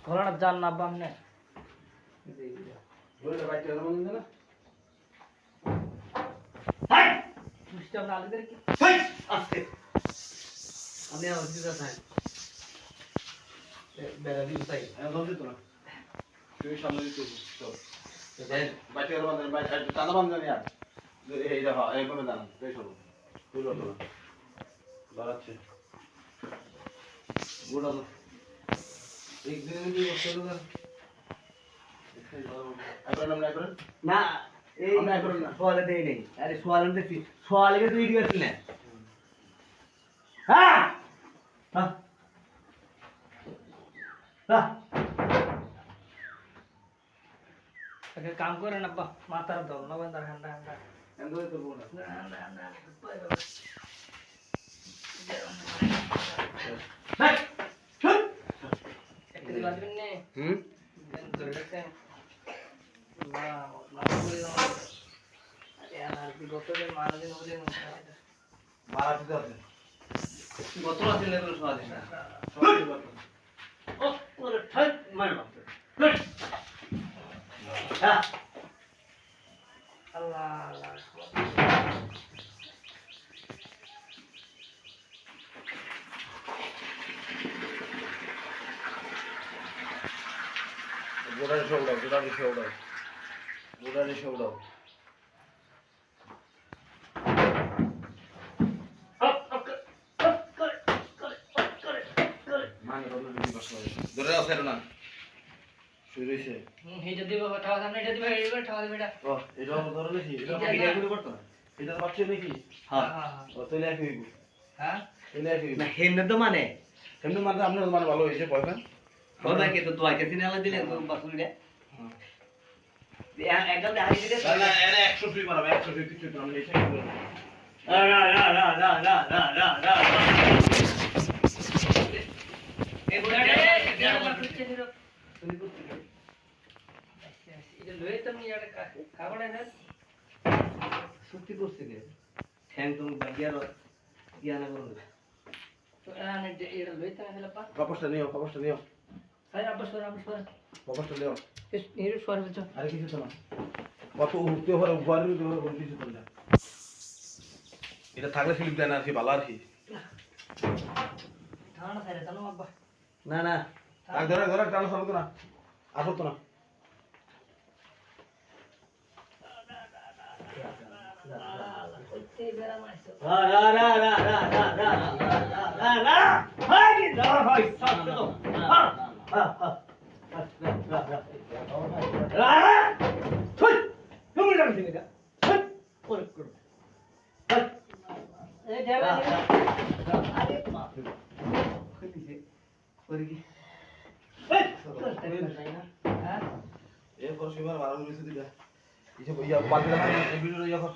ঘোড়াটা যান না বামনে বলে বাইতে হলো মনে না হাই সিস্টেম না আলগে কি হাই আস্তে আমি আর দিদা চাই বেড়া দিন চাই আমি দম দিত না তুই সামনে দিতে চল বাইতে হলো মানে বাইতে টানা বান্ধ জানি আর এই দেখো এই কোন দান এই সব তুই লো না বাড়াচ্ছে গোড়া তো এক দিন কি করতে না না এই সোয়ালে দেই নেই আরে সোয়ালে দেখি সোয়ালে কে তুই দিছিস না হ্যাঁ হ্যাঁ হ্যাঁ আগে কাম করে না বা মাথার দম না বান্দা ঠান্ডা ঠান্ডা এন্ড তো বল না না না বাই চল একটু দিবেন নে ধরে রাখেন না না বলে দাও আরে আর কি গতরে মারা দিন হলে মারা দিতে হবে গত আছে লেভেল সোয়ালে না ও ওরে ঠাই মার বাপ হ্যাঁ আল্লাহ আল্লাহ গোড়ারে শো দাও গোড়ারে শো দাও গোড়ারে শো দাও মানে বলো দিদি বসো ধরে রাখো ফেরো না শুরু হইছে হেটা দিবা ঠাওয়া সামনে এটা দিবা এইবার ঠাওয়া দিবা এটা ও এটা ধরে নাকি এটা ভিডিও করে করতে না এটা তো বাচ্চা নাকি হ্যাঁ হ্যাঁ ও তো লেখি হইব হ্যাঁ এটা লেখি না হেমনে তো মানে এমনি মানে আপনার মানে ভালো হইছে পয়সা হবে কি তো তুই কেসিনে আলা দিলে বাসুরিয়া একদম হারি দিলে না না এনে 100 ফ্রি মারবে 100 ফ্রি কিছু তো আমি এসে করব না না না না না না না না না এই বুড়াটা এটা করতে দিও তুমি করতে দিও এটা লয়ে তুমি আর খাবারে না সত্যি করতে গে ঠ্যাং তুমি বাগিয়ার জ্ঞান করো তো এনে এটা লয়ে তুমি হেলা পা কপসটা নিও আরে আব্বাস কপসটা নিও এস নিরু সোয়ার বলছো আরে কিছু তো না কত উঠতে হবে উপরে উঠতে হবে কোন কিছু তো না এটা থাকলে ফিলিপ দেন আর কি ভালো আর কি ঠান্ডা খাইরে জানো আব্বা না না আর ধরে টানো সরতো না আসো তো না এরপর সীমার ভালো হয়েছে দিদা এই যে বইয়া বাদ দিলাম এই ভিডিওটা যখন